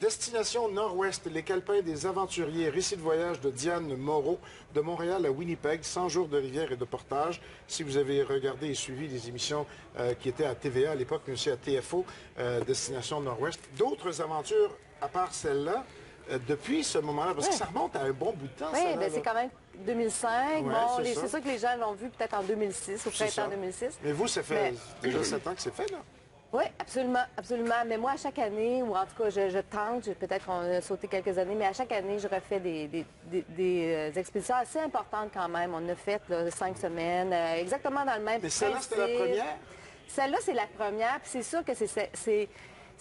Destination Nord-Ouest, les calepins des aventuriers, récit de voyage de Diane Moreau, de Montréal à Winnipeg, 100 jours de rivière et de portage. Si vous avez regardé et suivi les émissions qui étaient à TVA à l'époque, mais aussi à TFO, Destination Nord-Ouest, d'autres aventures à part celle-là, depuis ce moment-là, parce que ça remonte à un bon bout de temps. Oui, bien, c'est quand même 2005. Ouais, bon, c'est c'est sûr que les gens l'ont vu peut-être en 2006, au printemps 2006. Mais vous, ça fait déjà 7 ans que c'est fait, là? Oui, absolument, absolument. Mais moi, à chaque année, ou en tout cas, je tente, peut-être qu'on a sauté quelques années, mais à chaque année, je refais des expéditions assez importantes quand même. On a fait là, 5 semaines, exactement dans le même Mais celle-là, c'était la première? Celle-là, c'est la première, puis c'est sûr que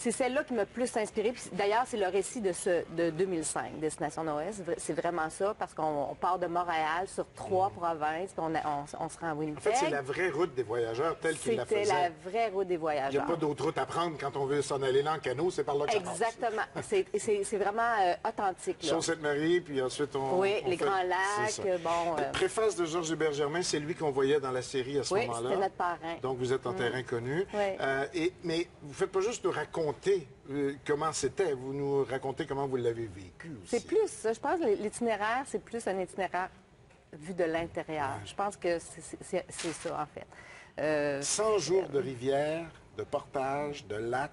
c'est celle-là qui m'a plus inspirée. D'ailleurs, c'est le récit de 2005, Destination Nord-Ouest. C'est vraiment ça, parce qu'on part de Montréal sur 3 provinces, puis on se rend à Winnipeg. En fait, c'est la vraie route des voyageurs telle qu'ils la faisaient. C'était la vraie route des voyageurs. Il n'y a pas d'autre route à prendre quand on veut s'en aller là en canot, c'est par là que ça passe. Exactement. C'est vraiment authentique. Sault-Sainte-Marie, puis ensuite on... Oui, les Grands Lacs, bon... Préface de Georges Hébert-Germain, c'est lui qu'on voyait dans la série à ce moment-là. Oui, c'était notre parrain. Donc vous êtes en terrain connu. Oui. Mais vous ne faites pas juste nous raconter comment c'était, vous nous racontez comment vous l'avez vécu aussi. C'est plus ça. Je pense que l'itinéraire, c'est plus un itinéraire vu de l'intérieur. Je pense que c'est ça, en fait. 100 jours de rivière, de portage, de lac,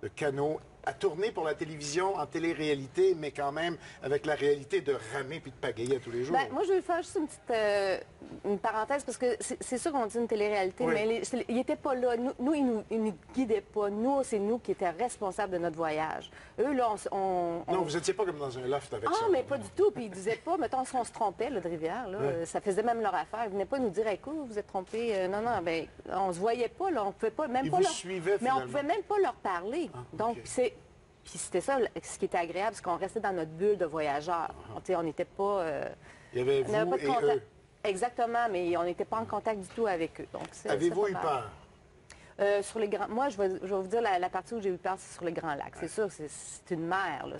de canot, à tourner pour la télévision en télé-réalité, mais quand même avec la réalité de ramer puis de pagayer à tous les jours. Ben, moi, je vais faire juste une petite une parenthèse, parce que c'est sûr qu'on dit une télé-réalité, mais ils n'étaient pas là. Nous, ils nous guidaient pas. Nous, c'est nous qui étions responsables de notre voyage. Eux, là, Non, vous n'étiez pas comme dans un loft avec ça. Ah, mais pas du tout. Puis ils disaient pas, mettons, si on se trompait, là, de rivière, là, ça faisait même leur affaire. Ils venaient pas nous dire, écoute, vous êtes trompés. Non, non, ben, on se voyait pas, là. On pouvait pas, même ils pas vous leur... suivaient, mais on pouvait même pas leur parler. Donc, puis c'était ça, ce qui était agréable, parce qu'on restait dans notre bulle de voyageurs. On n'était pas... Il y avait vous pas de et contact. eux. Exactement, mais on n'était pas en contact du tout avec eux. Avez-vous eu peur? Sur les grands... Moi, je vais vous dire, la partie où j'ai eu peur, c'est sur les Grands Lacs. C'est sûr, c'est une mer. Là.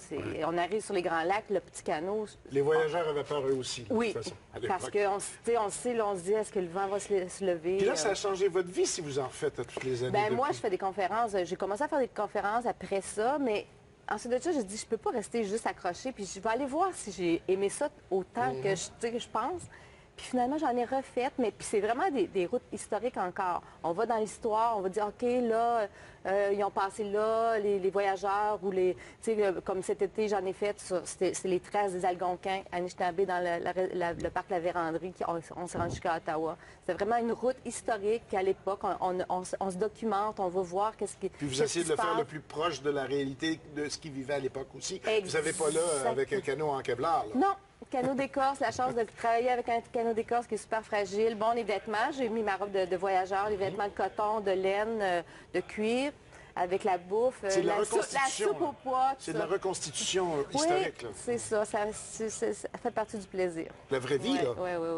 On arrive sur les Grands Lacs, le petit canot... Les voyageurs avaient peur eux aussi. Oui, de toute façon, parce qu'on sait, là, on se dit, est-ce que le vent va se lever? Puis là, ça a changé votre vie si vous en faites à toutes les années. Ben moi, je fais des conférences. J'ai commencé à faire des conférences après ça, mais... Ensuite de ça, je dis, je peux pas rester juste accrochée, puis je vais aller voir si j'ai aimé ça autant que je pense. Puis finalement, j'en ai refait, mais puis c'est vraiment des routes historiques encore. On va dans l'histoire, on va dire, OK, là, ils ont passé là, les voyageurs, ou comme cet été, j'en ai fait, c'est les traces des Algonquins à Anishinaabe dans le parc La Vérandrie, on s'est rendu jusqu'à Ottawa. C'est vraiment une route historique, puis à l'époque, on se documente, on va voir qu'est-ce qui... Puis vous essayez de le faire le plus proche de la réalité de ce qu'ils vivaient à l'époque aussi. Vous n'avez pas là avec un canot en Kevlar, là. Non. Canot d'écorce, la chance de travailler avec un canot d'écorce qui est super fragile. Bon, les vêtements, j'ai mis ma robe de voyageur, les vêtements de coton, de laine, de cuir, avec la bouffe, la soupe aux pois. C'est de la reconstitution historique, là. C'est ça, ça fait partie du plaisir. La vraie vie, là.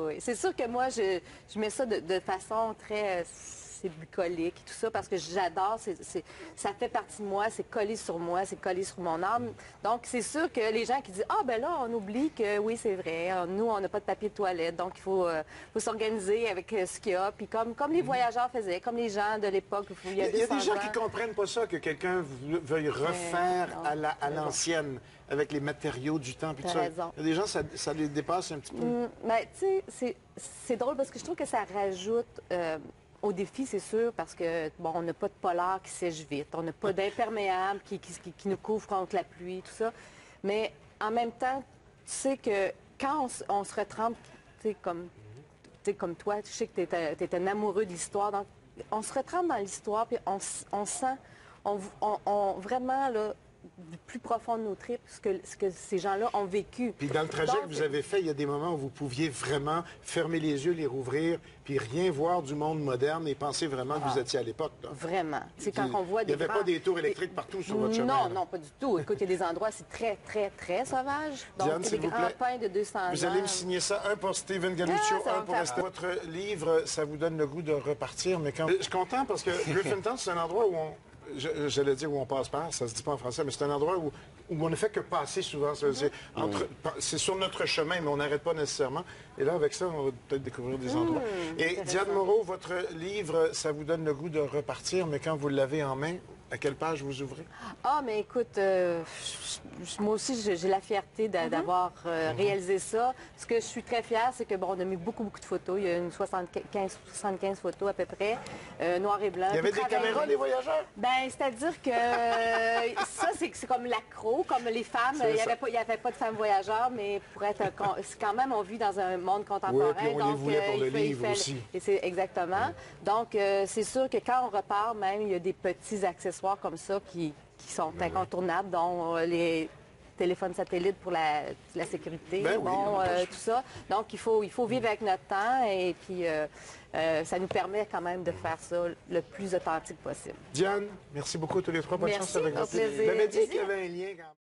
Oui. C'est sûr que moi, je mets ça de façon très... C'est bucolique, tout ça, parce que j'adore, ça fait partie de moi, c'est collé sur moi, c'est collé sur mon âme. Donc, c'est sûr que les gens qui disent, ah, ben là, on oublie que, oui, c'est vrai, nous, on n'a pas de papier de toilette, donc il faut s'organiser avec ce qu'il y a. Puis comme les voyageurs faisaient, comme les gens de l'époque, il y a 200 ans. Il y a des gens qui ne comprennent pas ça, que quelqu'un veuille refaire à l'ancienne, avec les matériaux du temps, puis tout ça. Il y a des gens, ça les dépasse un petit peu. Mais, tu sais, c'est drôle, parce que je trouve que ça rajoute... au défi, c'est sûr, parce que, bon, on n'a pas de polar qui sèche vite, on n'a pas d'imperméable qui nous couvre contre la pluie, tout ça. Mais en même temps, tu sais que quand on se retrempe, tu sais, comme toi, tu sais que tu es un amoureux de l'histoire, donc on se retrempe dans l'histoire, puis on sent, vraiment, là, du plus profond de nos tripes, ce que ces gens-là ont vécu. Puis dans le trajet que vous avez fait, il y a des moments où vous pouviez vraiment fermer les yeux, les rouvrir, puis rien voir du monde moderne et penser vraiment que vous étiez à l'époque. Vraiment. C'est quand on voit des Il n'y avait pas des tours électriques partout sur votre chemin. Non, pas du tout. Écoute, il y a des endroits, c'est très, très, très sauvage. Donc, Diane, il y a des grands pins de 200 ans. Vous allez me signer ça, un pour Stephen Galuccio, un pour rester. Votre livre, ça vous donne le goût de repartir, mais quand... Je suis content parce que Griffintown, c'est un endroit où j'allais dire où on passe par, ça se dit pas en français, mais c'est un endroit où on ne fait que passer souvent. C'est sur notre chemin, mais on n'arrête pas nécessairement. Et là, avec ça, on va peut-être découvrir des endroits. Et Diane Moreau, votre livre, ça vous donne le goût de repartir, mais quand vous l'avez en main, À quelle page vous ouvrez? Ah, mais écoute, moi aussi, j'ai la fierté d'avoir réalisé ça. Ce que je suis très fière, c'est que, bon, on a mis beaucoup de photos. Il y a une 75 photos à peu près, noir et blanc. Il y avait des caméras, les voyageurs? Ben, c'est-à-dire que ça, c'est comme l'accro, comme les femmes. Il n'y avait pas de femmes voyageurs, mais pour être c'est quand même, on vit dans un monde contemporain. Oui, puis on les voulait pour le livre aussi. Et c'est exactement. Donc, c'est sûr que quand on repart, même, il y a des petits accessoires comme ça qui sont incontournables, dont les téléphones satellites pour la sécurité, Ben oui, tout ça. Donc, il faut vivre avec notre temps et puis ça nous permet quand même de faire ça le plus authentique possible. Diane, merci beaucoup à tous les trois. Bonne chance Merci, avec au votre... plaisir. J'avais dit qu'il y avait un lien quand même.